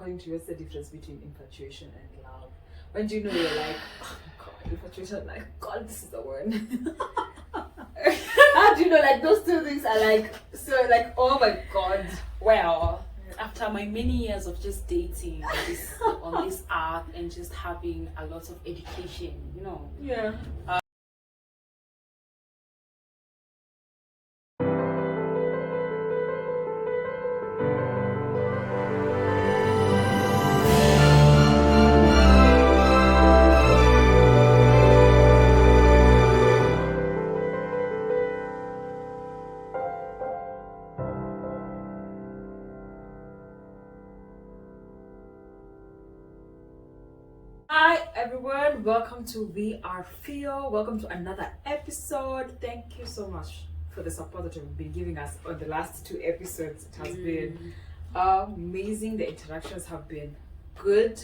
according to you, what's the difference between infatuation and love? When do you know you're like, oh God, infatuation, like, God, this is the one. How do you know, like, those two things are like, so, like, oh my God. Well, after my many years of just dating on this app and just having a lot of education, Yeah. Hi everyone, welcome to We Are Feel. Welcome to another episode. Thank you so much for the support that you've been giving us on the last 2 episodes. It has been amazing. The interactions have been good.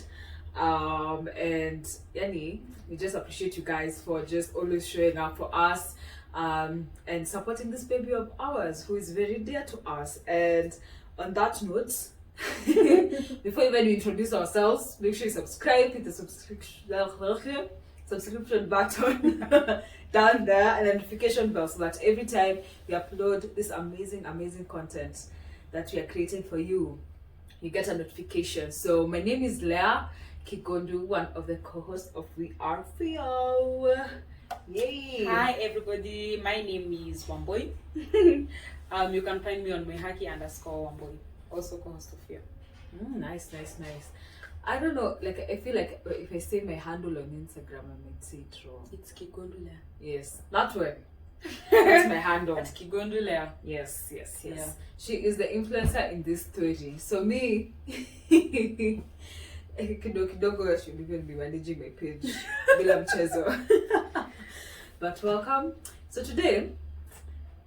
And Yani, we just appreciate you guys for just always showing up for us and supporting this baby of ours who is very dear to us. And on that note, before even we introduce ourselves, make sure you subscribe, hit the subscription button down there and notification bell so that every time we upload this amazing content that we are creating for you, you get a notification. So my name is Leah Kigondu, one of the co-hosts of We Are Feel. Yay! Hi everybody, my name is Wamboy. You can find me on Mehaki_Wamboy, also co-host of Fear. Nice. I don't know, like I feel like if I say my handle on Instagram, I might say it wrong. It's Kigondula. Yes, that one. That's my handle. It's Kigondula. Yes. Yeah. She is the influencer in this story. So me, kidogo should even be managing my page. Bila mchezo. But welcome. So today,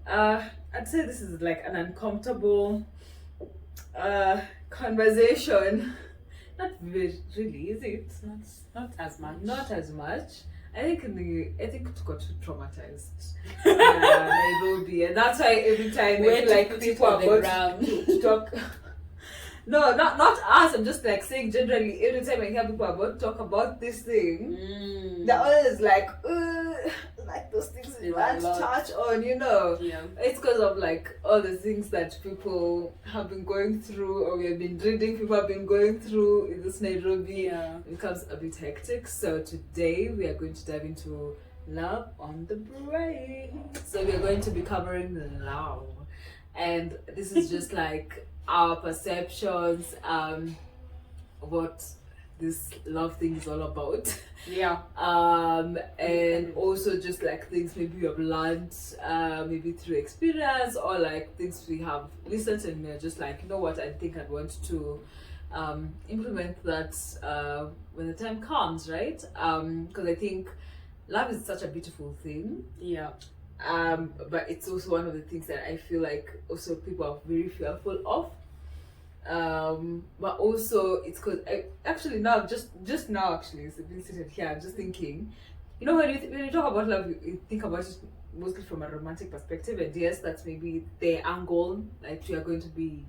I'd say this is like an uncomfortable conversation. Not really, is it? Not as much. Not as much. I think it got too traumatized. Nairobi, and that's why every time I feel like people are about to talk. No, not us. I'm just like saying generally. Every time I hear people about talk about this thing, they're always like those things you want to touch on, Yeah. It's because of like all the things that people have been going through, or we have been reading people have been going through in this Nairobi. Yeah. It becomes a bit hectic. So today we are going to dive into love on the brain. So we are going to be covering love, and this is just like our perceptions, what this love thing is all about. Yeah. And also just like things maybe we have learned, maybe through experience, or like things we have listened and we're just like, you know what, I think I'd want to implement that when the time comes, right? Because I think love is such a beautiful thing. Yeah. But it's also one of the things that I feel like also people are very fearful of. But also it's because actually now just now actually, so being seated here, I'm just thinking, when you talk about love, you think about it mostly from a romantic perspective, and yes, that's maybe the angle that we are going to be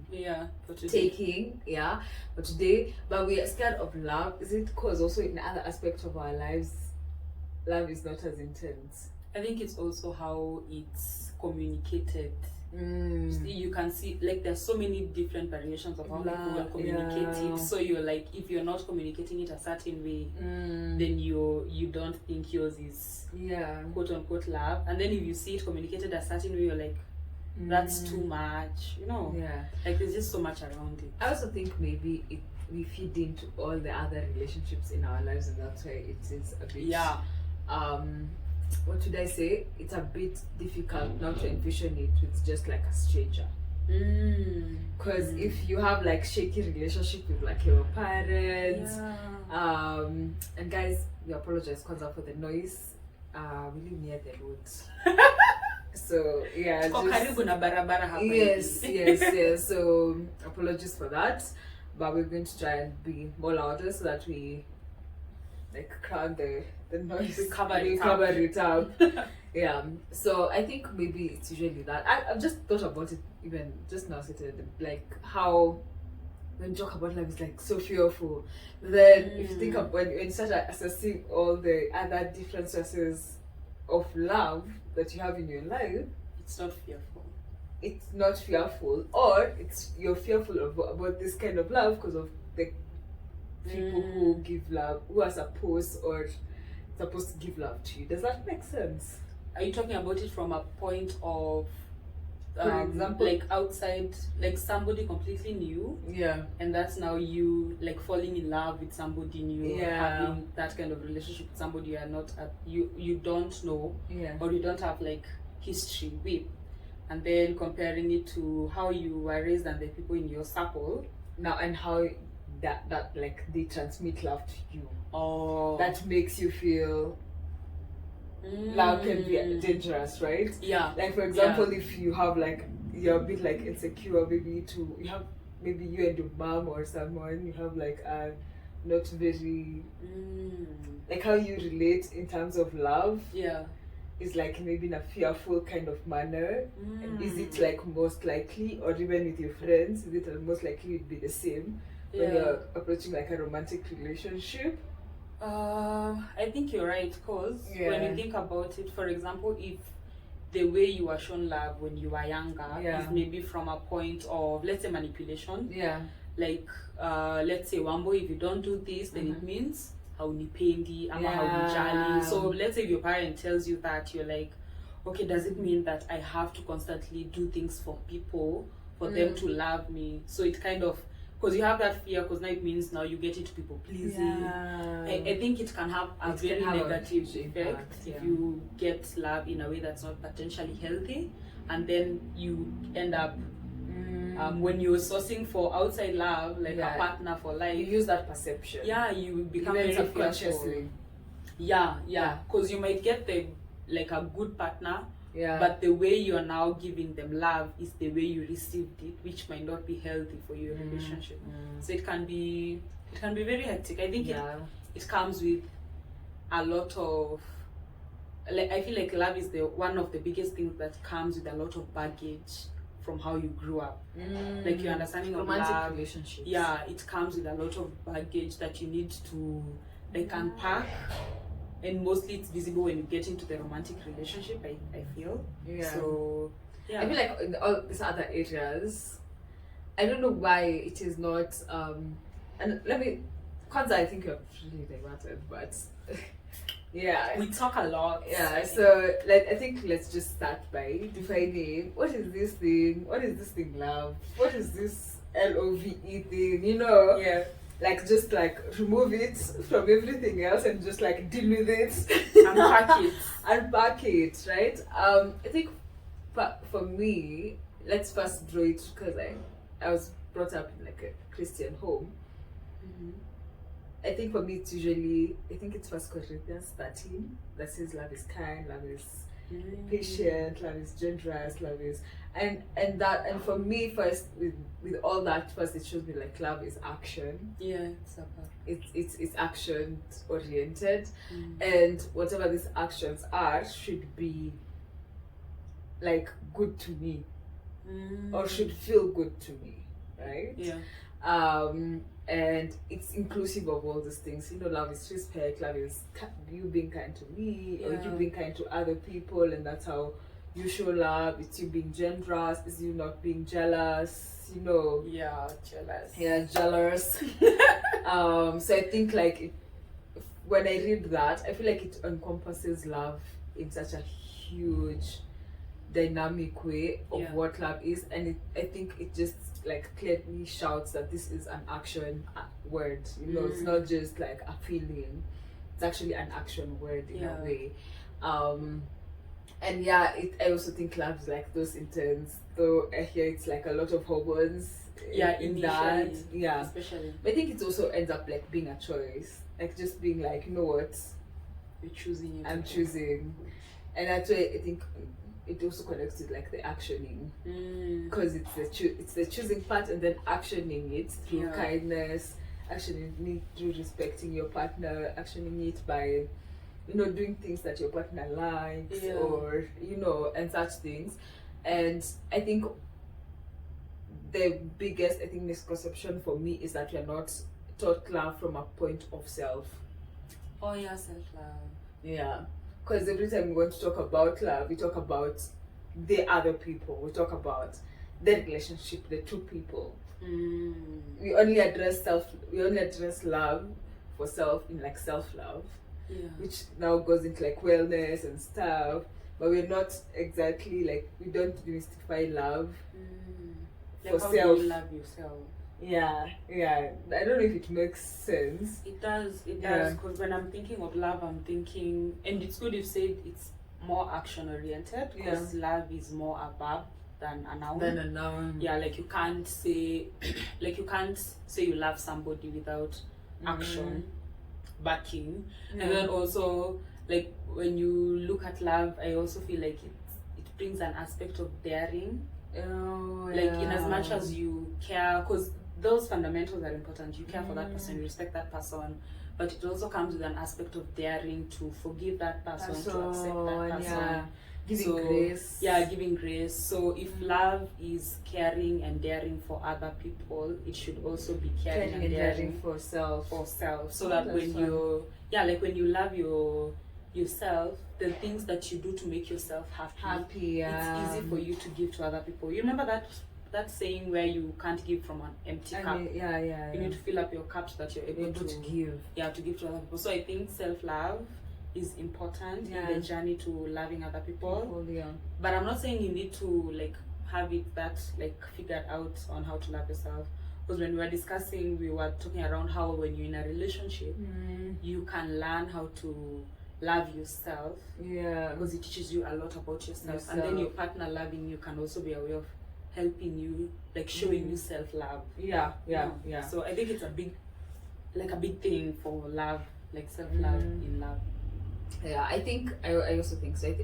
taking, for today. But we are scared of love. Is it because also in other aspects of our lives, love is not as intense? I think it's also how it's communicated. You can see like there's so many different variations of how people will communicate it. So you're like, if you're not communicating it a certain way, then you don't think yours is quote unquote love. And then if you see it communicated a certain way, you're like, that's too much. Like there's just so much around it. I also think maybe we feed into all the other relationships in our lives, and that's why it is a bit what should I say? It's a bit difficult now to envision it with just like a stranger. Because if you have like shaky relationship with like your parents, and guys, we apologize Kwanza for the noise. We live near the road. So yes. So apologies for that. But we're going to try and be more louder so that we like crowd the noise, recover it up. So I think maybe it's usually that. I've just thought about it even just now, like how when you talk about love, it's like so fearful. Then if you think of when you start assessing all the other different sources of love that you have in your life, it's not fearful. It's not fearful, or you're fearful about this kind of love because of the people who give love, who are supposed to give love to you. Does that make sense? Are you talking about it from a point of, for example, like outside, like somebody completely new, and that's now you like falling in love with somebody new, having that kind of relationship with somebody you are not you don't know, or you don't have like history with, and then comparing it to how you were raised and the people in your circle now, and how that like they transmit love to you. Oh, that makes you feel love can be dangerous, right? Yeah. Like for example, if you have like you're a bit like insecure, maybe you and your mom or someone, you have like a not very like how you relate in terms of love. Yeah. Is like maybe in a fearful kind of manner. Is it like most likely, or even with your friends, is it most likely it'd be the same when you're approaching like a romantic relationship? I think you're right, because when you think about it, for example, if the way you were shown love when you were younger is maybe from a point of, let's say, manipulation. Like let's say Wambo, if you don't do this, then it means haunipendi ama haunijali. So let's say if your parent tells you that, you're like, okay, does it mean that I have to constantly do things for people for them to love me? So it kind of, because you have that fear, because now it means now you get into people pleasing. I think it can have a very negative effect if you get love in a way that's not potentially healthy, and then you end up when you're sourcing for outside love, like a partner for life, you use that perception. You become very fearful. Because you might get like a good partner, but the way you're now giving them love is the way you received it, which might not be healthy for your relationship. So it can be very hectic. I think it comes with a lot of, like, I feel like love is one of the biggest things that comes with a lot of baggage from how you grew up. Like your understanding of romantic love, relationships. It comes with a lot of baggage that you need to like unpack, and mostly it's visible when you get into the romantic relationship, I feel. So I feel like in all these other areas, I don't know why it is not and let me, Kwanzaa, I think you're really diverted, but we talk a lot. So like I think let's just start by defining what is this thing love, what is this love thing, like just like remove it from everything else and just like deal with it, unpack it, right? I think for me, let's first draw it, because I was brought up in like a Christian home. I think for me it's usually, I think it's 1 Corinthians 13 that says love is kind, love is patient, love is generous, love is and for me first with all that, first it shows me like love is action. It's action oriented, and whatever these actions are should be like good to me, or should feel good to me, right? And it's inclusive of all these things. Love is respect, love is you being kind to me, or you being kind to other people, and that's how you show love. It's you being generous, it's you not being jealous, jealous. So I think like when I read that, I feel like it encompasses love in such a huge dynamic way of what love is, and I think it just like clearly shouts that this is an action word. It's not just like a feeling, it's actually an action word in a way. And I also think love is like those intense, though I hear it's like a lot of hormones in that, especially. But I think it also ends up like being a choice, like just being like, you know what, you're choosing, I'm choosing. And that's why I think it also connects with like the actioning, because it's the choosing part, and then actioning it through kindness, actioning it through respecting your partner, actioning it by doing things that your partner likes, or and such things. And I think the biggest, I think, misconception for me is that we are not taught love from a point of self. Oh yeah, self-love. Yeah, because every time we want to talk about love, we talk about the other people. We talk about the relationship, the two people. We only address self. We only address love for self in like self-love, which now goes into like wellness and stuff. But we're not exactly like, we don't demystify love Like for how self. do you love yourself? Yeah. I don't know if it makes sense. It does, Yeah. because when I'm thinking of love, I'm thinking, and it's good you've said it's more action oriented, because love is more a verb than a noun. Yeah, like you can't say like you can't say you love somebody without action backing. And then also, like when you look at love, I also feel like it brings an aspect of daring. Like in as much as you care, because those fundamentals are important. You care for that person, you respect that person, but it also comes with an aspect of daring to forgive that person, to accept that person. Giving grace. Yeah, giving grace. So if love is caring and daring for other people, it should also be caring and daring for self. So that when you when you love yourself, the things that you do to make yourself happy, it's easy for you to give to other people. You remember that saying where you can't give from an empty cup? You need to fill up your cup so that you're able to give. Yeah, to give to other people. So I think self-love is important in the journey to loving other people. But I'm not saying you need to like have it that like figured out on how to love yourself. Because when we were discussing, we were talking around how when you're in a relationship, you can learn how to love yourself. Because it teaches you a lot about yourself. And then your partner loving you can also be a way of helping you, like showing you self-love. So I think it's a big thing for love, like self-love in love. I think I also think so.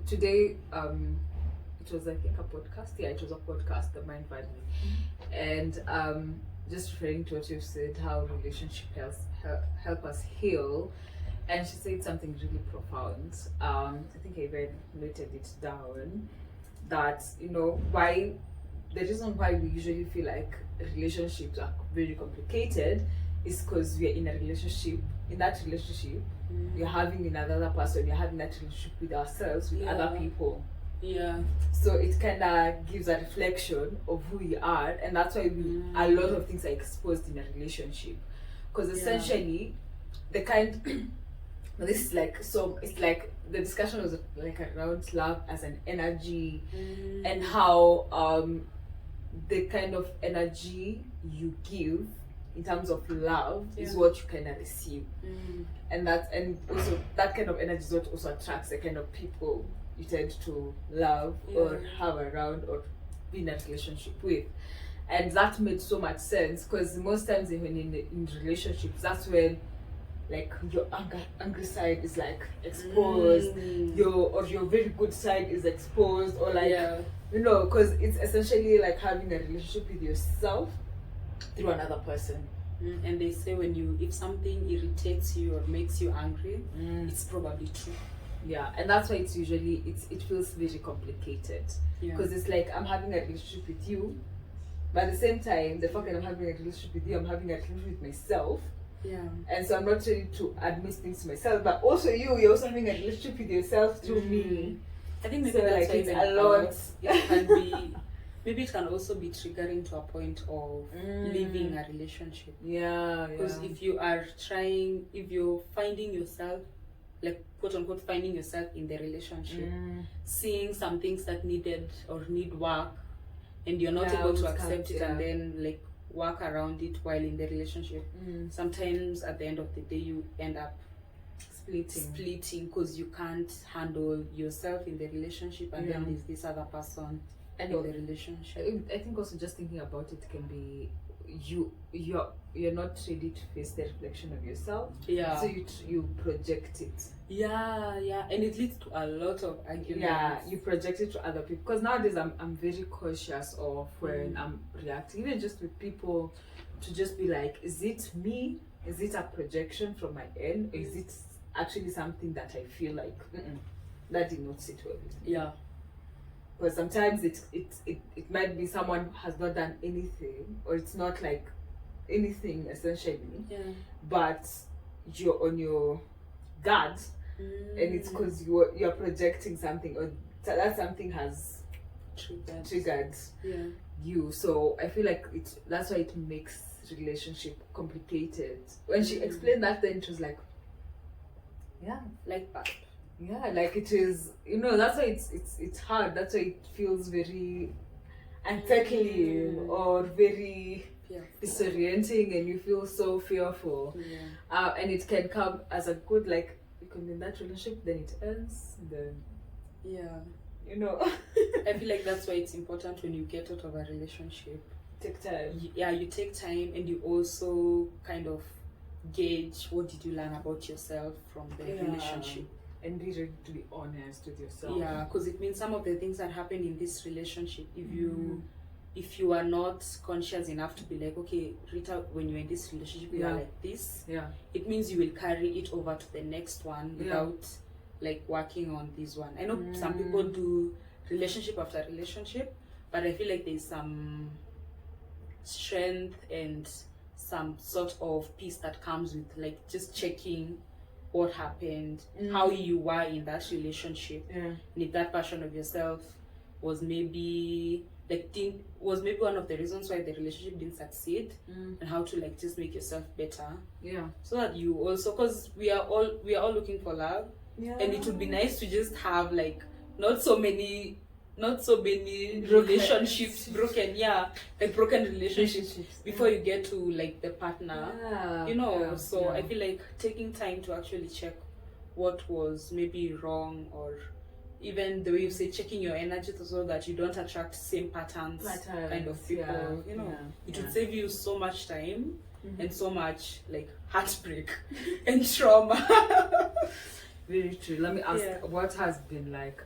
Today it was, I think, a podcast. It was a podcast, the Mind Value, and just referring to what you've said, how relationship help us heal. And she said something really profound. I think I even noted it down, that why the reason why we usually feel like relationships are very complicated is because we are in a relationship. In that relationship, you're having another person, you're having that relationship with ourselves, with other people. So it kind of gives a reflection of who we are, and that's why a lot of things are exposed in a relationship. Because essentially, the kind this is like, so it's like the discussion was like around love as an energy, and how the kind of energy you give in terms of love is what you kind of receive, and also that kind of energy is what also attracts the kind of people you tend to love or have around or be in a relationship with. And that made so much sense, because most times when in relationships, that's when like your angry side is like exposed, your very good side is exposed, or like because it's essentially like having a relationship with yourself through another person. And they say if something irritates you or makes you angry, it's probably true. And that's why it's usually it feels very complicated, because it's like I'm having a relationship with you, but at the same time, the fact that I'm having a relationship with you, I'm having a relationship with myself. And so I'm not ready to admit things to myself, but also you're also having a relationship with yourself through me. I think maybe so that's like it's a lot. It can be maybe it can also be triggering to a point of leaving a relationship. Because if you're finding yourself, like quote unquote finding yourself in the relationship, seeing some things that need work, and you're not able to accept it, and then like work around it while in the relationship, sometimes at the end of the day you end up splitting because you can't handle yourself in the relationship, and then there's this other person in the relationship. I think also just thinking about it can be you're not ready to face the reflection of yourself, so you project it, and it leads to a lot of arguments. You project it to other people, because nowadays I'm very cautious of when I'm reacting, even just with people, to just be like, is it me, is it a projection from my end, or is it actually something that I feel like that did not sit well with me. But sometimes it might be someone has not done anything, or it's not like anything essentially, but you're on your guard, and it's because you're projecting something, or that something has triggered you. So I feel like that's why it makes relationship complicated. When she explained that, then it was like, yeah, like that. Yeah, like it is, that's why it's hard. That's why it feels very unsettling or very disorienting, and you feel so fearful. And it can come as a good, like, you can be in that relationship, then it ends, then I feel like that's why it's important when you get out of a relationship. Take time. You take time, and you also kind of gauge what did you learn about yourself from the relationship. And be ready to be honest with yourself. Yeah, because it means some of the things that happen in this relationship, if you are not conscious enough to be like, okay, Rita, when you're in this relationship, you are like this. Yeah. It means you will carry it over to the next one without like working on this one. I know some people do relationship after relationship, but I feel like there's some strength and some sort of peace that comes with like just checking what happened, how you were in that relationship, and if that version of yourself was maybe one of the reasons why the relationship didn't succeed, and how to like just make yourself better. So that you also, because we are all looking for love, and it would be nice to just have like not so many relationships broken relationships before you get to like the partner, I feel like taking time to actually check what was maybe wrong, or even the way you say checking your energy so that you don't attract same patterns kind of people, it would save you so much time and so much like heartbreak and trauma. Very true. Let me ask, what has been like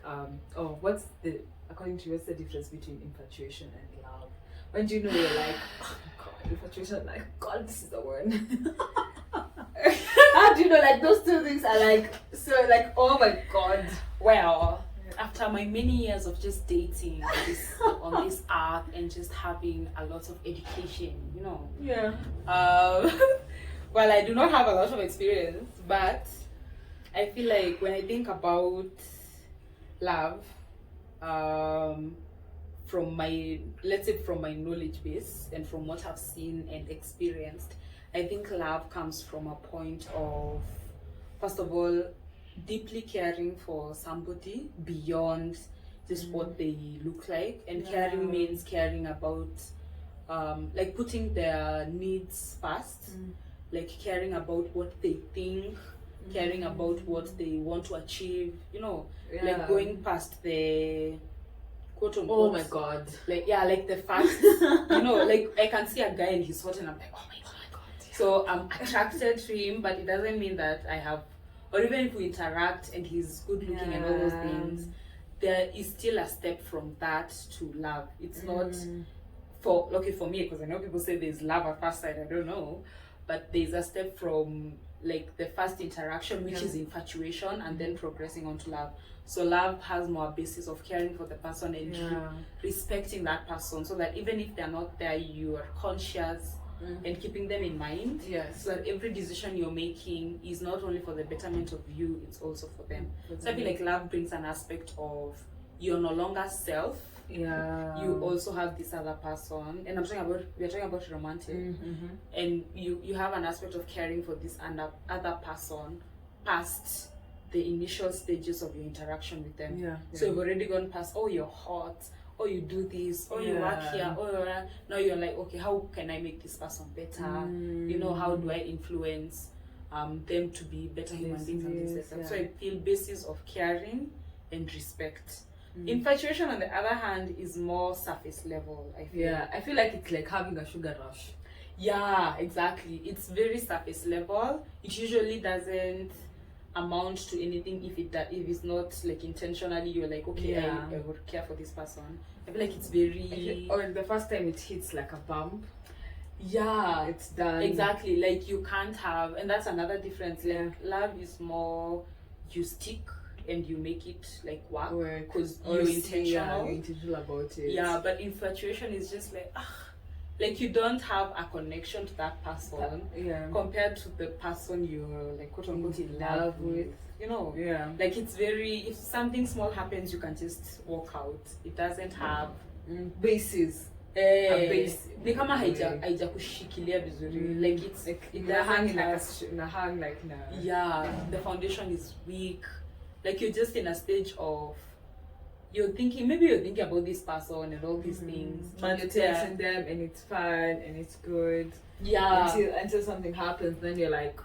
according to you, what's the difference between infatuation and love? When do you know you're like, oh my god, infatuation, like, God, this is the one. How do you know like those two things are like so like, oh my god? Well, after my many years of just dating on this earth and just having a lot of education, well, I do not have a lot of experience, but I feel like when I think about love, from my knowledge base and from what I've seen and experienced, I think love comes from a point of, first of all, deeply caring for somebody beyond just what they look like. And caring means caring about like putting their needs first, like caring about what they think, caring about what they want to achieve, like going past the quote unquote, oh my god, like the first like I can see a guy and he's hot and I'm like, oh my god, so I'm attracted to him, but it doesn't mean that I have, or even if we interact and he's good looking and all those things, there is still a step from that to love. It's not for me, because I know people say there's love at first sight, I don't know, but there's a step from like the first interaction, which is infatuation, and then progressing on to love. So love has more basis of caring for the person and respecting that person, so that even if they're not there, you are conscious and keeping them in mind, so that every decision you're making is not only for the betterment of you, it's also for them. So I feel like love brings an aspect of you're no longer self, you also have this other person, and we're talking about romantic, and you have an aspect of caring for this other person past the initial stages of your interaction with them. So you've already gone past, oh, you're hot, oh, you do this, oh, you work here, oh, now you're like, okay, how can I make this person better? How do I influence them to be better human beings and things like that. So I feel basis of caring and respect. Infatuation, on the other hand, is more surface level, I feel. I feel like it's like having a sugar rush. Yeah, exactly. It's very surface level. It usually doesn't amount to anything if it's not like intentionally you're like, okay, I would care for this person. I feel like it's very, or the first time it hits like a bump, it's done. Exactly. Like you can't have, and that's another difference. Like love is more, you stick and you make it like work Work. because Or you're see, intentional. yeah, you're intentional about it. Yeah, but infatuation is just like you don't have a connection to that person Yeah. compared to the person you're like quote unquote in love with. You know, Yeah. like it's very, if something small happens, you can just walk out. It doesn't have Bases. ni kama haijakushikilia vizuri, like it's like it in a hang doesn't have, yeah, the foundation is weak. Like you're just in a stage of you're thinking about this person and all these things, but you're testing them and it's fun and it's good. Yeah, until something happens, then you're like,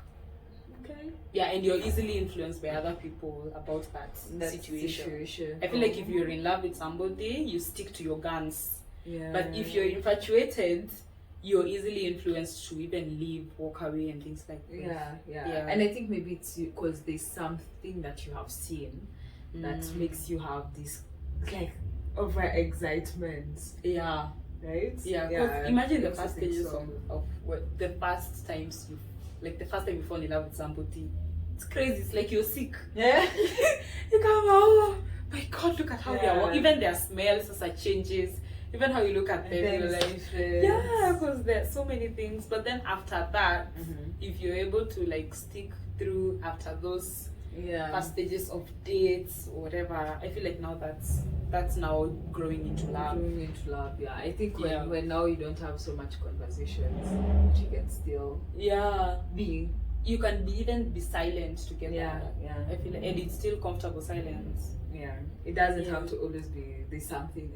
okay. Yeah, and you're easily influenced by other people about that situation. I feel like if you're in love with somebody, you stick to your guns. Yeah. But if you're infatuated, you're easily influenced to even leave, walk away, and things like that. Yeah. And I think maybe it's because there's something that you have seen that makes you have this like over excitement. Yeah. Right? Yeah. Imagine the first stages of what the first times the first time you fall in love with somebody. It's crazy. It's like you're sick. Yeah. You come, oh my God, look at how they are. Even their smells changes. Even how you look at them, you're like, because there's so many things. But then after that, if you're able to like stick through after those first stages of dates or whatever, I feel like now that's now growing into love. Yeah. I think when now you don't have so much conversations, you can still be. You can even be silent together. Yeah. I feel like, and it's still comfortable silence. Yeah, it doesn't have to always be there's something,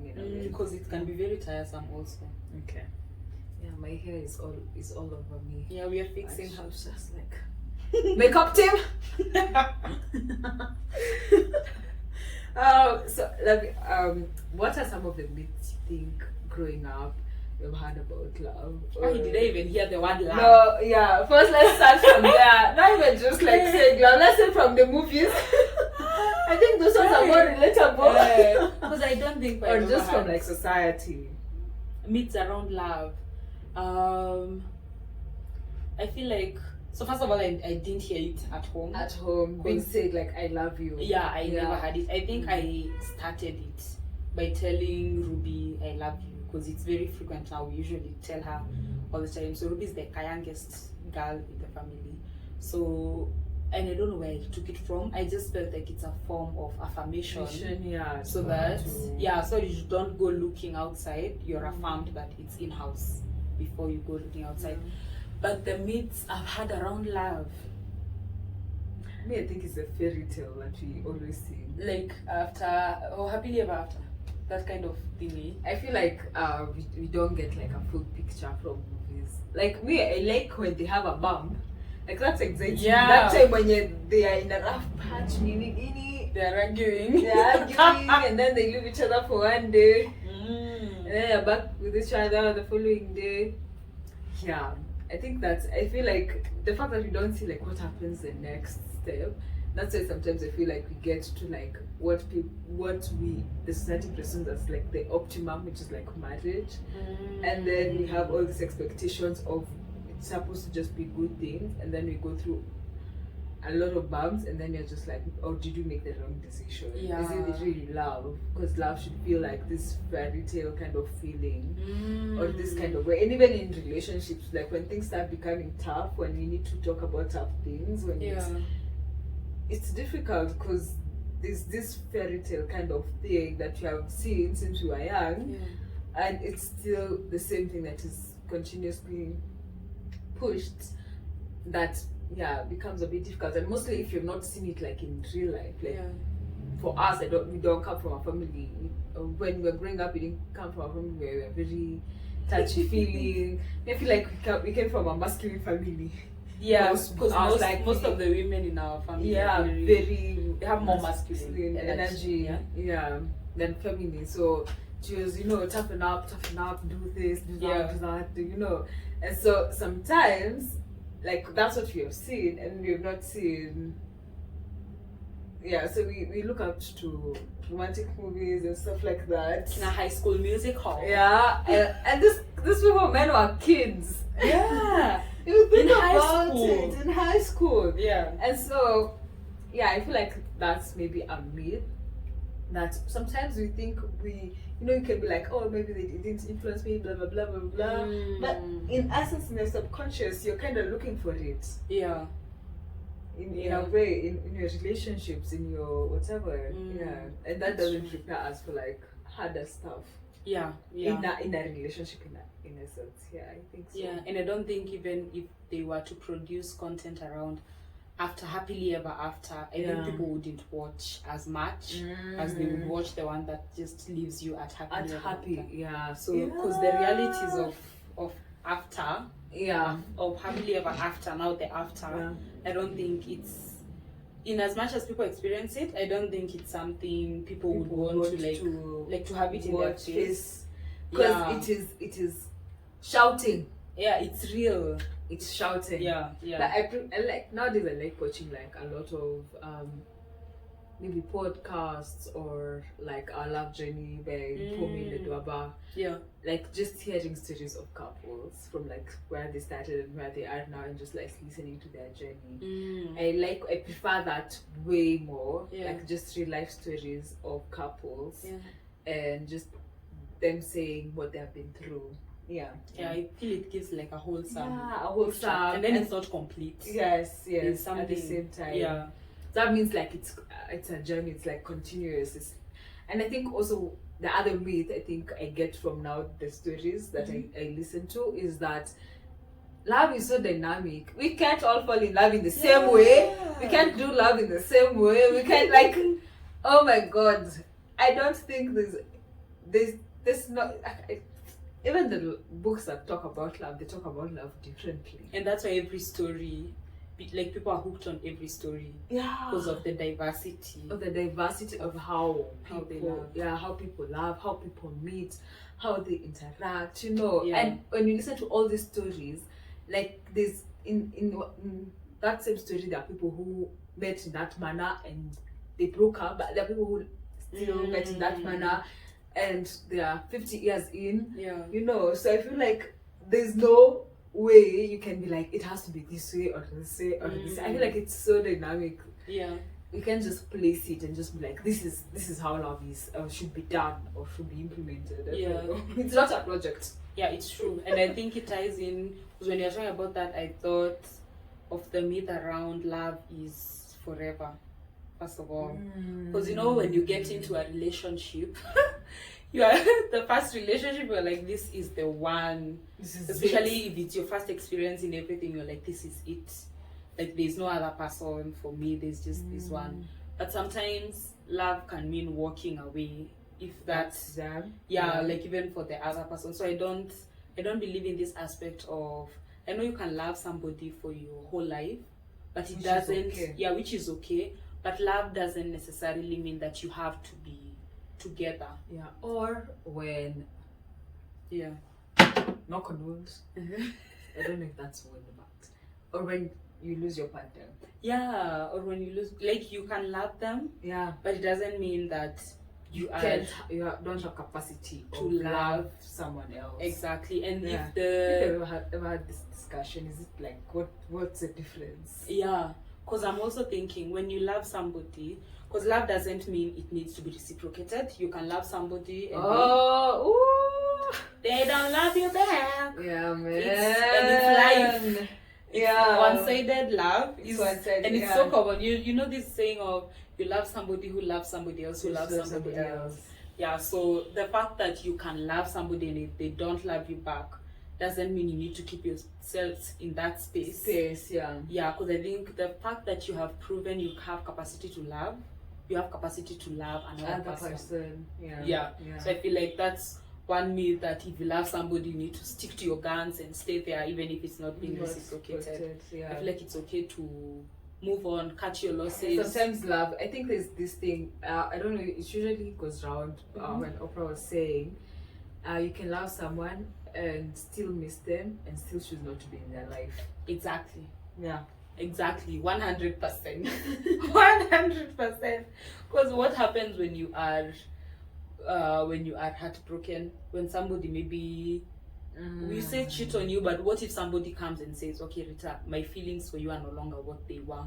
you know. Because it can be very tiresome also. Okay. Yeah, my hair is all over me. Yeah, we are fixing her. Just like makeup team. So what are some of the myths you think growing up you've heard about love? Did I even hear the word love? No, yeah. First, let's start from there. Not even just like saying love. Let's say from the movies. I think those ones are more relatable. Because I don't think. Or just from like society. Myths around love. I feel like. So first of all, I didn't hear it at home. At home, being said like I love you. Yeah, I never had it. I think I started it by telling Ruby I love you. Because it's very frequent now. We usually tell her all the time. So Ruby is the youngest girl in the family. So, and I don't know where I took it from. I just felt like it's a form of affirmation. So that, so you don't go looking outside. You're affirmed that it's in-house before you go looking outside. But the myths I've had around love. I think it's a fairy tale that we always see. Like happily ever after. That kind of thingy. I feel like we don't get like a full picture from movies. Like me, I like when they have a bump. Like that's exciting. Yeah. That time when they are in a rough patch, they're arguing. And then they leave each other for one day. And then they're back with each other the following day. Yeah. I feel like the fact that we don't see like what happens the next step. That's why sometimes I feel like we get to like the society presumes as like the optimum, which is like marriage, and then we have all these expectations of it's supposed to just be good things, and then we go through a lot of bumps, and then you're just like, oh, did you make the wrong decision? Yeah. Is it really love? Because love should feel like this fairy tale kind of feeling, or this kind of way. And even in relationships, like when things start becoming tough, when we need to talk about tough things, when it's difficult because there's this fairy tale kind of thing that you have seen since you were young, and it's still the same thing that is continuously pushed, that becomes a bit difficult. And mostly if you've not seen it like in real life, like for us, we don't come from a family. When we were growing up, we didn't come from a family where we were very touchy feeling. I feel like we came from a masculine family. Yeah, because most of the women in our family they have more masculine energy than feminine. So she was, toughen up, do this, do that, And so sometimes, like that's what we have seen, and we have not seen. Yeah, so we look up to romantic movies and stuff like that. In a High School Musical. Yeah, and these people men were kids. Yeah. You think about it in high school. Yeah. And so yeah, I feel like that's maybe a myth that sometimes we think you can be like, oh, maybe they didn't influence me, blah blah blah blah blah. But in essence, in the subconscious, you're kind of looking for it. Yeah. In a way, in your relationships, in your whatever, and that doesn't prepare us for like harder stuff. Yeah. In a relationship, in a sense, I think so. Yeah, and I don't think even if they were to produce content around after happily ever after, I think people wouldn't watch as much as they would watch the one that just leaves you at happily ever after. Yeah. So because the realities of after, of happily ever after, now the after, I don't think it's, in as much as people experience it, I don't think it's something people would want to have it in their face. Because it is shouting. Yeah, it's real. It's shouting. Yeah. But I like nowadays. I like watching like a lot of maybe podcasts or like Our Love Journey by Pomi and Dwaba. Yeah. Like just hearing stories of couples from like where they started and where they are now, and just like listening to their journey. I prefer that way more. Like just real life stories of couples and just them saying what they have been through. Yeah, I feel it gives like a wholesome. And then it's not complete. Yes. At the same time. Yeah. That means like it's a journey. It's like continuous. And I think also the other myth I think I get from now the stories that I listen to is that love is so dynamic. We can't all fall in love in the same way. We can't do love in the same way. We can't like. Oh my God! I don't think there's not. Even the books that talk about love, they talk about love differently. And that's why every story, like people are hooked on every story. Because of the diversity. Of how they love. How people love, how people meet, how they interact, And when you listen to all these stories, like there's in that same story, there are people who met in that manner and they broke up, but there are people who still met in that manner and they are 50 years in, so I feel like there's no way you can be like, it has to be this way or this way or this way. I feel like it's so dynamic. You can just place it and just be like, this is how love is or should be done or should be implemented. It's not a project. Yeah, it's true. And I think it ties in, because when you're talking about that, I thought of the myth around love is forever. First of all, because when you get into a relationship, you are the first relationship, you're like, this is the one. Especially if it's your first experience in everything, you're like, this is it. Like there's no other person for me. There's just this one. But sometimes love can mean walking away. If that's them, like even for the other person. So I don't believe in this aspect of, I know you can love somebody for your whole life, but it doesn't. Which is okay. But love doesn't necessarily mean that you have to be together. Or when knock on wood. I don't know if that's word about. Or when you lose your partner. Or when you lose, like you can love them. But it doesn't mean that you don't have capacity to love someone else. Exactly. And if ever had this discussion, is it like what's the difference? Because I'm also thinking, when you love somebody, because love doesn't mean it needs to be reciprocated. You can love somebody and they don't love you back. Yeah, man. It's life. It's one-sided love. It's one-sided, and it's so common. You know this saying of, you love somebody who loves somebody else who loves somebody else. So the fact that you can love somebody and if they don't love you back doesn't mean you need to keep yourself in that space. Because I think the fact that you have proven you have capacity to love, you have capacity to love another person. So I feel like that's one myth, that if you love somebody, you need to stick to your guns and stay there even if it's not being reciprocated. I feel like it's okay to move on, cut your losses. Sometimes love, I think there's this thing, I don't know, it usually goes around when Oprah was saying, you can love someone and still miss them and still choose not to be in their life. Exactly. Exactly. 100%. 100%. Because what happens when you are heartbroken, when somebody maybe we say cheat on you, but what if somebody comes and says, okay, Rita, my feelings for you are no longer what they were?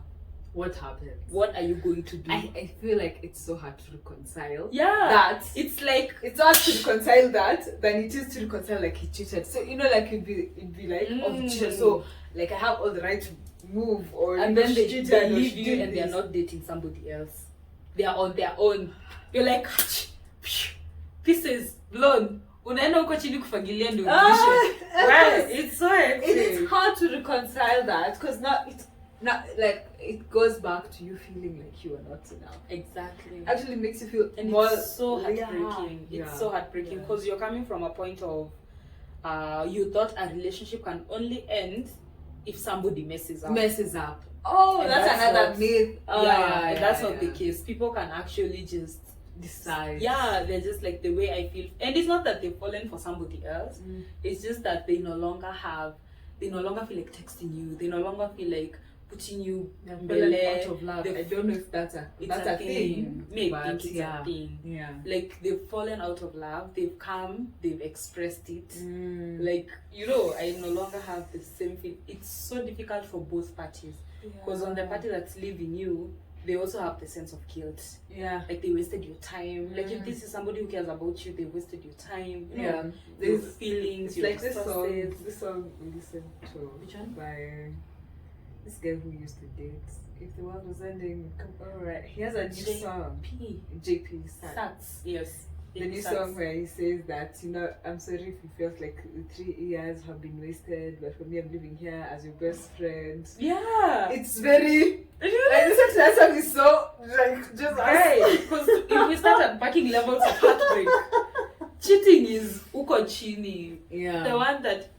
what happens? What are you going to do? I feel like it's so hard to reconcile. Yeah. That It's like it's hard to reconcile that than it is to reconcile like he cheated. So like it'd be like oh he cheated. So like I have all the right to move or and then they cheated or leave she you did and they're this. not dating somebody else. They are on their own. You're like pieces blown. Unaenda huko chini kufagilia ndio urudishe. Right, it's so hectic. It is hard to reconcile that because it's not like it goes back to you feeling like you are not enough. Exactly. Actually makes you feel and more, it's so heartbreaking. It's so heartbreaking because you're coming from a point of you thought a relationship can only end if somebody messes up. Oh, And that's another not- myth. And that's not the case. People can actually just decide. Yeah, they're just like the way I feel. And it's not that they've fallen for somebody else. It's just that they no longer feel like texting you. They no longer feel like putting you out of love. I don't know if that's a thing. Maybe but think it's a thing. Yeah. Like they've fallen out of love. They've come. They've expressed it. Like I no longer have the same feel. It's so difficult for both parties because on the party that's leaving you, they also have the sense of guilt. Yeah. Like they wasted your time. Like if this is somebody who cares about you, they wasted your time. Your There's feelings. It's your like this resources. song we listened to. Which one? By this guy who used to date. If the world was ending, come alright. He has a new song. JP Sats. Yes. The new song where he says that, I'm sorry if you felt like 3 years have been wasted, but for me, I'm living here as your best friend. Yeah. It's very. Like, listen to that song is so, like, just right. Because if we start unpacking levels of heartbreak, cheating is uko chini. Yeah. The one that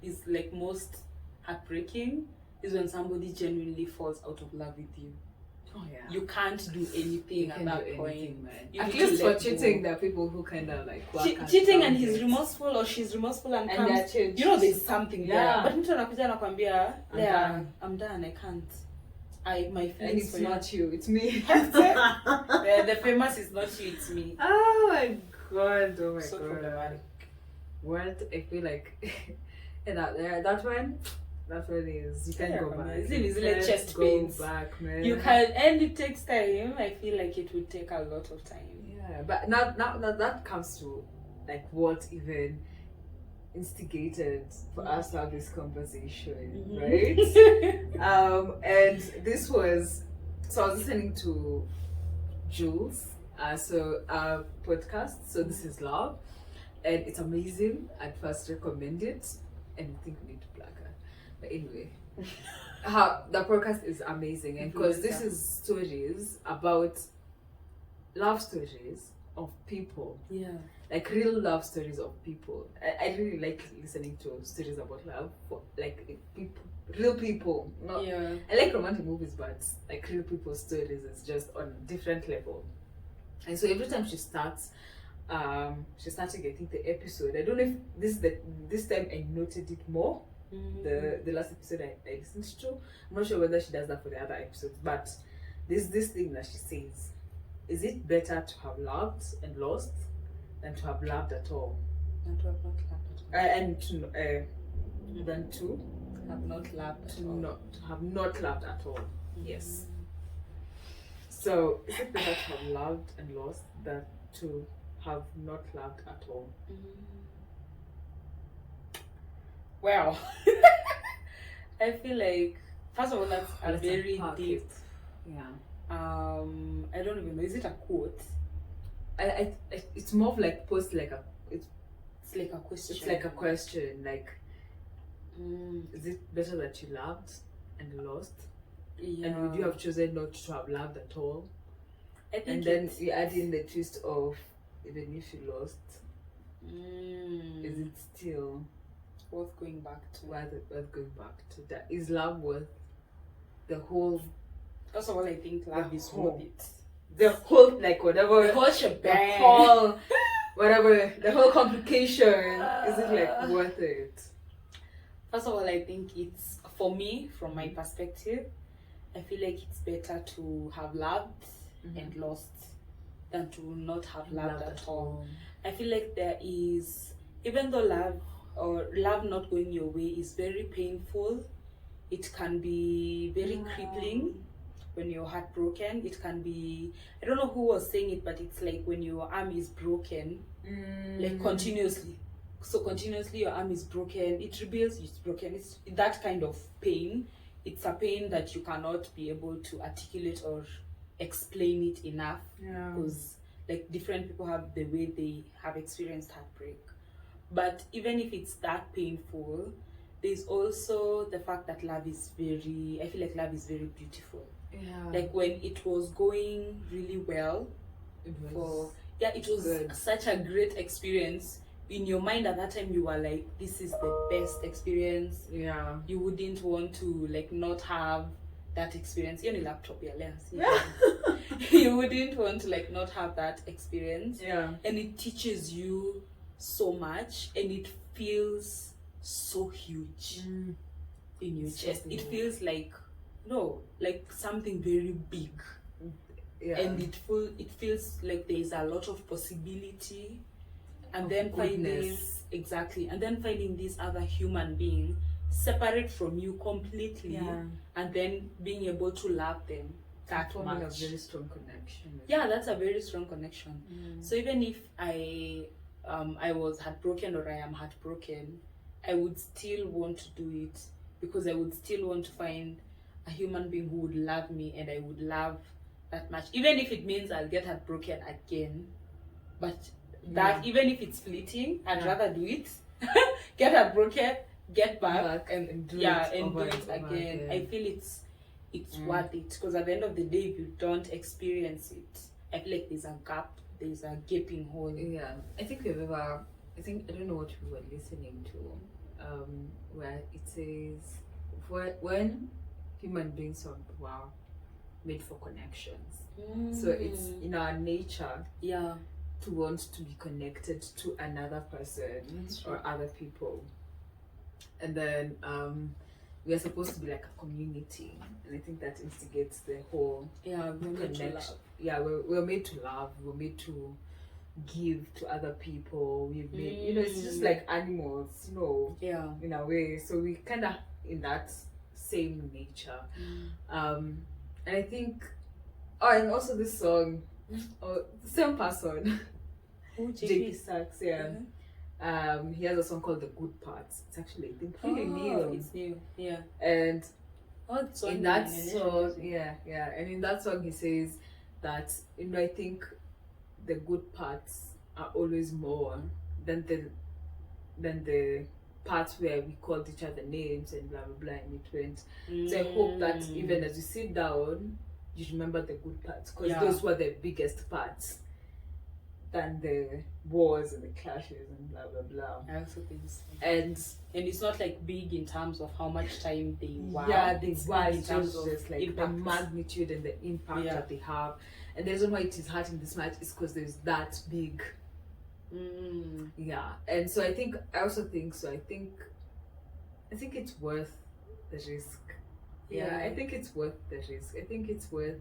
is like most heartbreaking is when somebody genuinely falls out of love with you. Oh yeah. You can't do anything at that point. Man. You At need to least for let cheating, go. there are people who kind of like cheating and he's remorseful or she's remorseful and they're comes. changed. There's something Yeah. there. But mtu anakuja anakwambia, done. I'm done, I can't. My feelings And it's for not you, it's me. the famous is not you, it's me. Oh my god! Oh my So god! problematic. What I feel like that one is you can't go back. It's like You chest can't go pains. back, man. You can, and it takes time. I feel like it would take a lot of time. Yeah, but now that comes to like what even instigated for us to have this conversation, right? And this was so I was listening to Jules, podcast. So this is Love, and it's amazing. I'd first recommend it, and I think we need to plug her. But anyway, the podcast is amazing, and because this is stories about love stories of people. Yeah. Like real love stories of people. I really like listening to stories about love for like people, real people. Not, I like romantic movies, but like real people's stories is just on a different level. And so every time she started getting the episode. I don't know if this time I noted it more. The last episode I listened to. I'm not sure whether she does that for the other episodes, but there's this thing that she says: is it better to have loved and lost than to have loved at all? And to have not loved at all. Than to have not loved at all. not have not loved at all. Yes. So is it better to have loved and lost than to have not loved at all? Well, I feel like first of all that's a very deep. Yeah. I don't even know. Is it a quote? I it's more of like post like a It's like a question. it's like a question like is it better that you loved and lost? Yeah. And would you have chosen not to have loved at all? I think And then you add in the twist of even if you lost, is it still worth going back to? worth going back to? That is love worth the whole? First of all, I think love is whole- worth it. The whole like whatever The whole the shebang. whole whatever the whole complication is it like worth it? First of all, I think it's for me from my perspective. I feel like it's better to have loved and lost than to not have loved at all. I feel like there is, even though love not going your way is very painful, it can be very crippling when you're heartbroken. It can be, I don't know who was saying it, but it's like when your arm is broken, like continuously. So continuously your arm is broken, it reveals it's broken. It's that kind of pain. It's a pain that you cannot be able to articulate or explain it enough, because like different people have the way they have experienced heartbreak. But even if it's that painful, there's also the fact that love is very, I feel like love is very beautiful. Like when it was going really well, it was good. Such a great experience. In your mind at that time you were like, this is the best experience. You wouldn't want to like not have that experience. You're on a laptop, you wouldn't want to like not have that experience. And it teaches you so much, and it feels so huge in your chest. It feels like like something very big. And it feels like there is a lot of possibility. And then finding this other human being separate from you completely, and then being able to love them that much. A very strong connection. That's a very strong connection. So even if I was heartbroken, or I am heartbroken, I would still want to do it, because I would still want to find a human being who would love me, and I would love that much, even if it means I'll get heartbroken again. But that even if it's fleeting, I'd rather do it. Get heartbroken, get back, and do it again. I feel it's worth it, because at the end of the day, if you don't experience it, I feel like there's a gap, there's a gaping hole. I think I don't know what we were listening to, where it says when human beings are made for connections, so it's in our nature to want to be connected to another person or other people. And then we are supposed to be like a community, and I think that instigates the whole connection. We're made to love, we're made to give to other people. We've made, it's just like animals, in a way. So we kind of in that same nature. And I think, and also this song, the same person, JP Sachs, he has a song called The Good Parts. It's actually, I think, really new. It's new, And in that song, and in that song he says that, I think the good parts are always more than the parts where we called each other names and blah blah blah, and it went. So I hope that even as you sit down, you remember the good parts, because those were the biggest parts than the wars and the clashes and blah blah blah. I also think so. And it's not like big in terms of how much time they were. They were in terms of just like impact. The magnitude and the impact that they have. And the reason why it is hurting this much is because there's that big. And so I think it's worth the risk. I think it's worth the risk. I think it's worth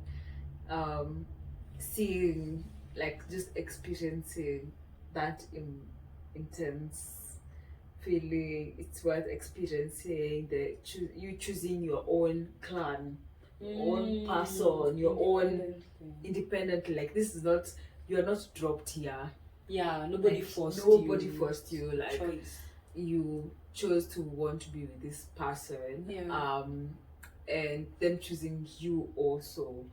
seeing, like, just experiencing that intense feeling. It's worth experiencing you choosing your own clan, your own person, your own independently. Like, this is not, you're not dropped here. Nobody forced you. Like, choice. You chose to want to be with this person. And them choosing you also,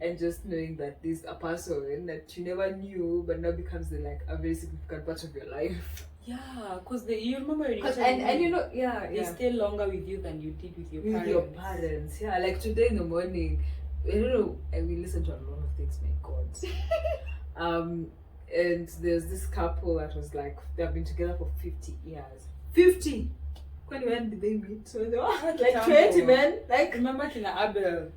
and just knowing that there's a person that you never knew but now becomes a very significant part of your life. Because you remember when they stay longer with you than you did with your parents. Like today in the morning, I don't know, and we listen to a lot of things, my God. And there's this couple that was like, they've been together for 50 years. 50! When did they meet? So they were like 20 men. Like, remember Tina Abel?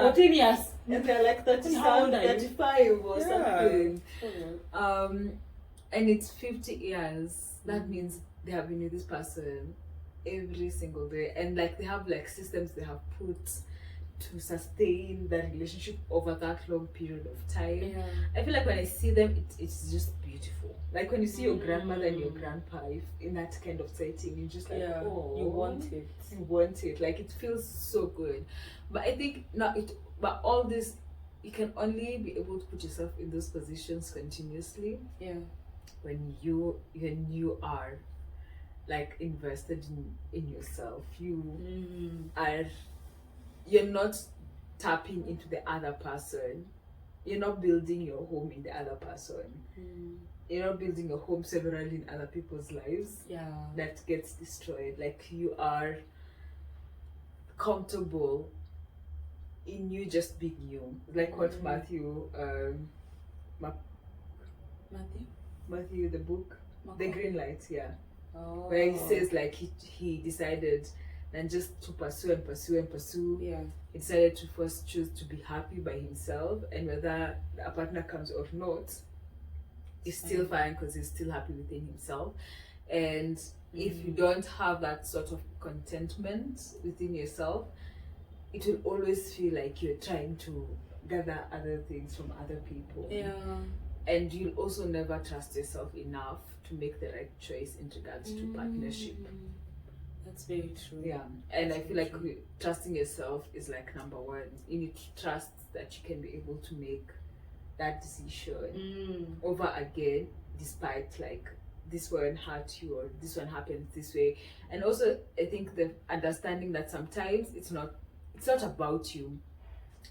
14 years. And they're like 35 or something. And it's 50 years. That means they have been with this person every single day. And like they have like systems they have put to sustain that relationship over that long period of time. Yeah. I feel like when I see them, it's just beautiful. Like when you see your grandmother and your grandpa in that kind of setting, you're just like, oh, you want it. You want it. Like it feels so good. But I think but all this, you can only be able to put yourself in those positions continuously. Yeah. When you are like invested in yourself, you're not tapping into the other person. You're not building your home in the other person. You're not building your home severally in other people's lives. Yeah. That gets destroyed. Like you are comfortable in you just being you. Like what Matthew the book, The Green Light, Oh. where he says like he decided and just to pursue. Yeah. He decided to first choose to be happy by himself, and whether a partner comes or not, is still fine because he's still happy within himself. And if you don't have that sort of contentment within yourself, it will always feel like you're trying to gather other things from other people. Yeah. And you'll also never trust yourself enough to make the right choice in regards to partnership. That's very true. Yeah. And I feel like trusting yourself is like number one. You need to trust that you can be able to make that decision over again, despite like this one hurt you or this one happens this way. And also I think the understanding that sometimes it's not about you.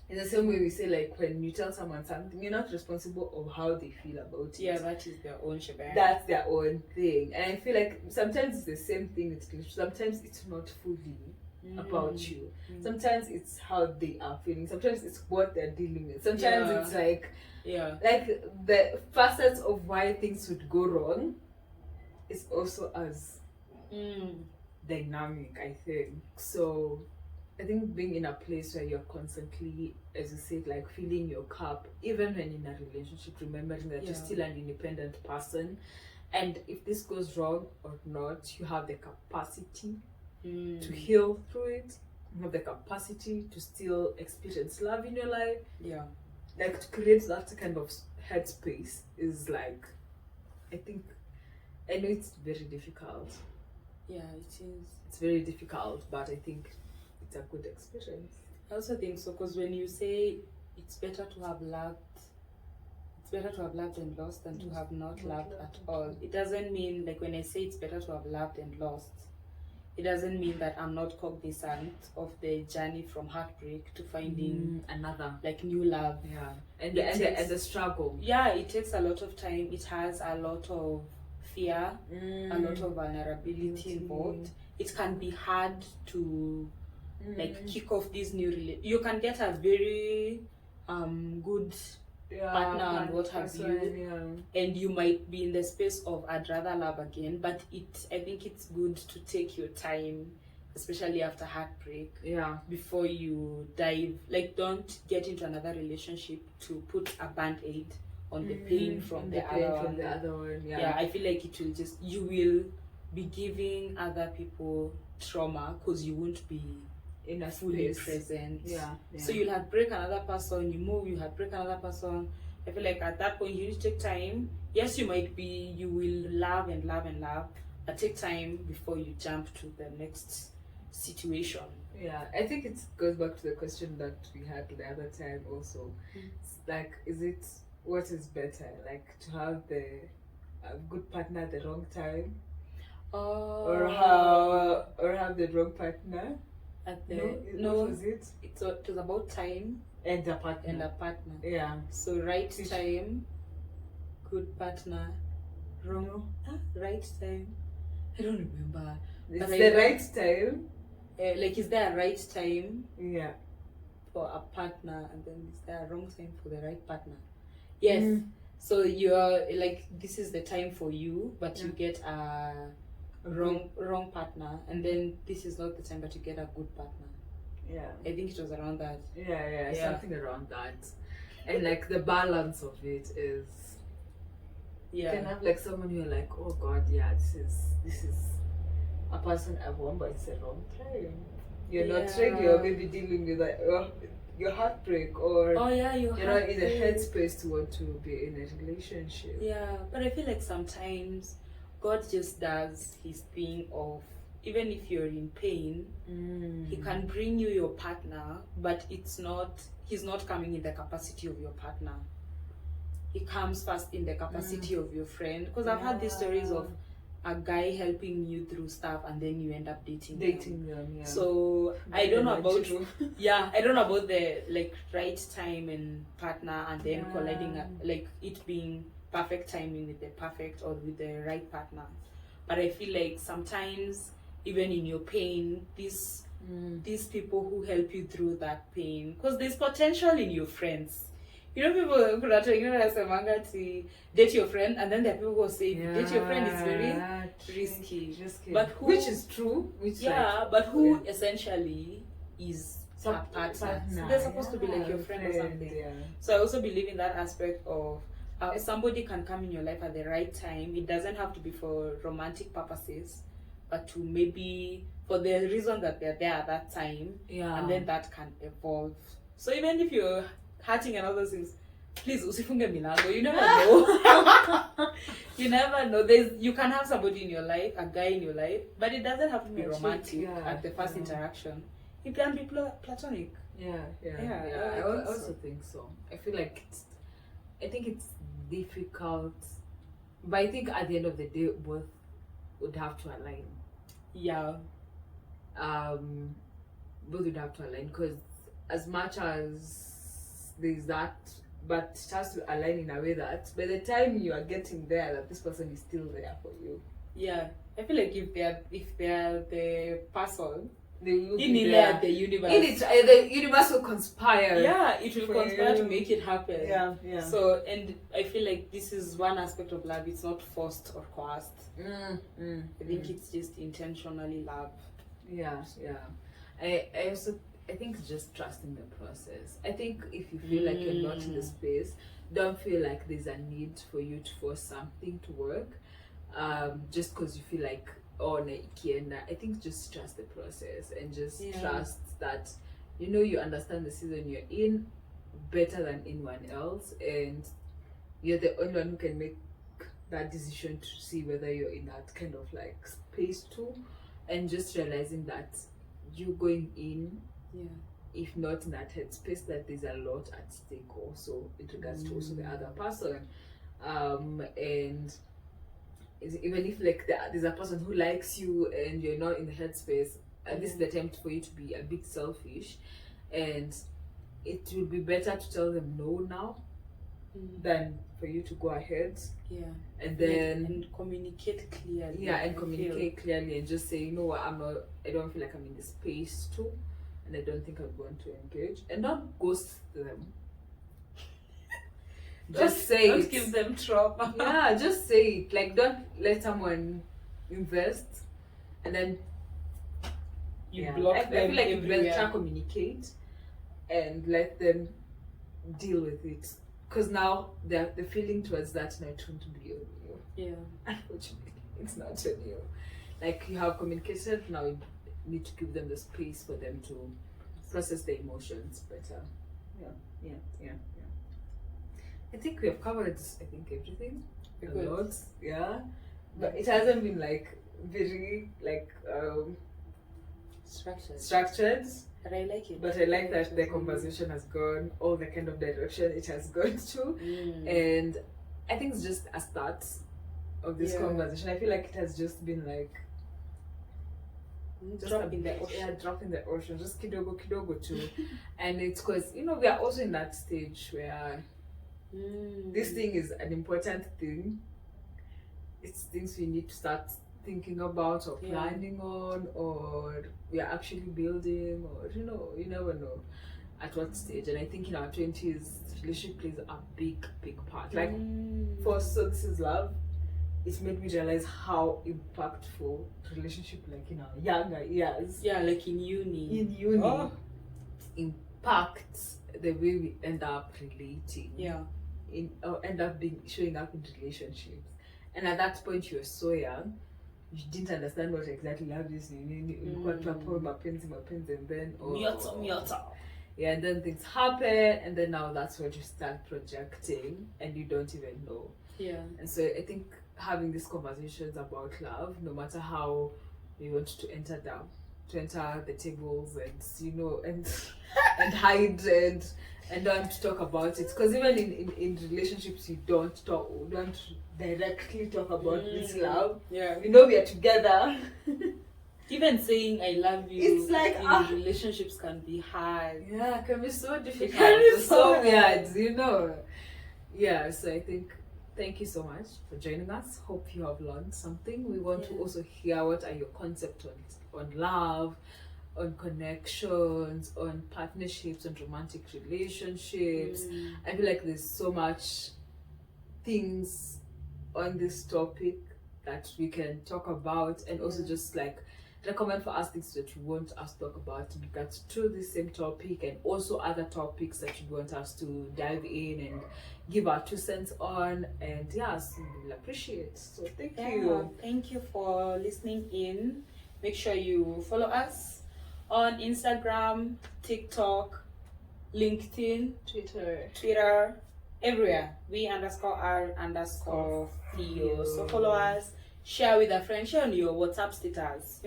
In the same way we say, like, when you tell someone something, you're not responsible of how they feel about it. Yeah, that is their own shebang. That's their own thing. And I feel like sometimes it's the same thing. Sometimes it's not fully about you. Sometimes it's how they are feeling. Sometimes it's what they're dealing with. Sometimes it's like the facets of why things would go wrong is also as dynamic, I think. So I think being in a place where you're constantly, as you said, like filling your cup, even when in a relationship, remembering that you're still an independent person, and if this goes wrong or not, you have the capacity to heal through it. You have the capacity to still experience love in your life. Yeah, like to create that kind of headspace is like, I know it's very difficult. Yeah, it is. It's very difficult, but I think it's a good experience. I also think so, because when you say it's better to have loved and lost than to have not loved at all, it doesn't mean, like when I say it's better to have loved and lost, it doesn't mean that I'm not cognizant of the journey from heartbreak to finding another, like, new love. Yeah, and the struggle. Yeah, it takes a lot of time. It has a lot of fear, a lot of vulnerability involved. It can be hard to like kick off this new relationship. You can get a very good partner and what have you, and you might be in the space of I'd rather love again, but I think it's good to take your time, especially after heartbreak, before you dive. Like, don't get into another relationship to put a band-aid on the pain from the other one. Yeah, I feel like you will be giving other people trauma because you won't be in a fully present. So you'll heartbreak another person, you heartbreak another person. I feel like at that point you need to take time. Yes, you will love and love and love, but take time before you jump to the next situation. Yeah, I think it goes back to the question that we had the other time also. It's like, what is better, like to have a good partner at the wrong time, or have the wrong partner? What was it? It was about time and a partner. Yeah. So right time, good partner. Wrong. Right time. I don't remember. It's the right time. Like, is there a right time? Yeah. For a partner, and then is there a wrong time for the right partner? Yes. So you're like, this is the time for you, but you get a wrong partner, and then this is not the time, but you get a good partner. Yeah, I think it was around that. Yeah, something around that. And like the balance of it is, you can have like someone you're like, oh God, this is a person I want, but it's the wrong time. you're not ready, or maybe dealing with your heartbreak, or you're not in a headspace to want to be in a relationship. Yeah, but I feel like sometimes God just does his thing of, even if you're in pain, he can bring you your partner, but he's not coming in the capacity of your partner. He comes first in the capacity of your friend. Because I've had these stories of a guy helping you through stuff, and then you end up dating them. Yeah. So I don't know about I don't know about the like right time and partner, and then colliding like it being perfect timing with the perfect or with the right partner. But I feel like sometimes even in your pain, these people who help you through that pain, because there's potential in your friends. You know, people could have to date your friend, and then there are people who say date your friend is very risky. But which is true. But who essentially is a partner. They're supposed to be like your friend or something. Yeah. So I also believe in that aspect of somebody can come in your life at the right time. It doesn't have to be for romantic purposes, but to maybe for the reason that they're there at that time, and then that can evolve. So even if you're hurting and other things, please usifunge milango. You never know. You never know. You can have somebody in your life, a guy in your life, but it doesn't have to be romantic at the first interaction. It can be platonic. I also think so. I feel like I think it's difficult, but I think at the end of the day, both would have to align. Both would have to align, because as much as there's that, but it has to align in a way that by the time you are getting there, that this person is still there for you. I feel like if they're the person, they will in be there. The universe. The universe will conspire. It will conspire to make it happen. So, and I feel like this is one aspect of love. It's not forced or coerced. I think it's just intentionally love. I think it's just trusting the process. I think if you feel like you're not in the space, don't feel like there's a need for you to force something to work. Just because you feel like, I think just trust the process, and just trust that you understand the season you're in better than anyone else, and you're the only one who can make that decision to see whether you're in that kind of like space too, and just realizing that you going in, if not in that headspace, that there's a lot at stake also in regards to also the other person, and even if like there's a person who likes you and you're not in the headspace, this is the time for you to be a bit selfish, and it will be better to tell them no now than for you to go ahead and then and communicate clearly. And communicate clearly, and just say, I don't feel like I'm in the space too, and I don't think I'm going to engage, and not ghost them. Just say don't give them trauma. Just say it. Like, don't let someone invest and then you block them. I feel like you better communicate and let them deal with it, because now the feeling towards that now turned to be on you. Unfortunately, it's not on you. Like, you have communicated, now you need to give them the space for them to process their emotions better. I think we have covered everything. A lot. But it hasn't been like very like structured. But I like it. But I like that the conversation has gone all the kind of direction it has gone to. And I think it's just a start of this conversation. I feel like it has just been like drop in the ocean. Drop in the ocean. Just kidogo too. And it's because, we are also in that stage where this thing is an important thing. It's things we need to start thinking about or planning on, or we are actually building, or you never know at what stage. And I think in our 20s, relationship plays a big part. Like for So This Is Love, it's made me realize how impactful relationship, like in our younger years, like in uni impacts the way we end up relating, end up showing up in relationships. And at that point, you're so young, you didn't understand what exactly love is. You got to mapenzi, and then Myoto. yeah, and then things happen, and then now that's what you start projecting, and you don't even know. Yeah. And so I think having these conversations about love, no matter how you want to enter the tables, and and hide and don't talk about it, because even in relationships you don't directly talk about this love. Yeah. We are together. Even saying I love you, It's like in relationships can be hard. Yeah, it can be so difficult. It can be so weird, Yeah, so I think thank you so much for joining us. Hope you have learned something. We want to also hear what are your concepts on love, on connections, on partnerships, on romantic relationships. I feel like there's so much things on this topic that we can talk about, and also just like recommend for us things that you want us to talk about in regards to the same topic, and also other topics that you want us to dive in and give our 2 cents on. And yes, we'll appreciate. So thank you. Thank you for listening in. Make sure you follow us on Instagram, TikTok, LinkedIn, Twitter, everywhere. we_r_Theo. So follow us, share with a friend, share on your WhatsApp status.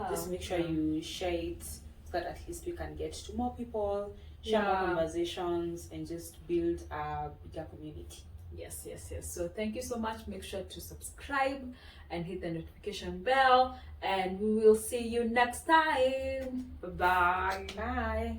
Just make sure you share it so that at least we can get to more people, share more conversations, and just build a bigger community. Yes. So thank you so much. Make sure to subscribe and hit the notification bell, and we will see you next time. Bye-bye. Bye.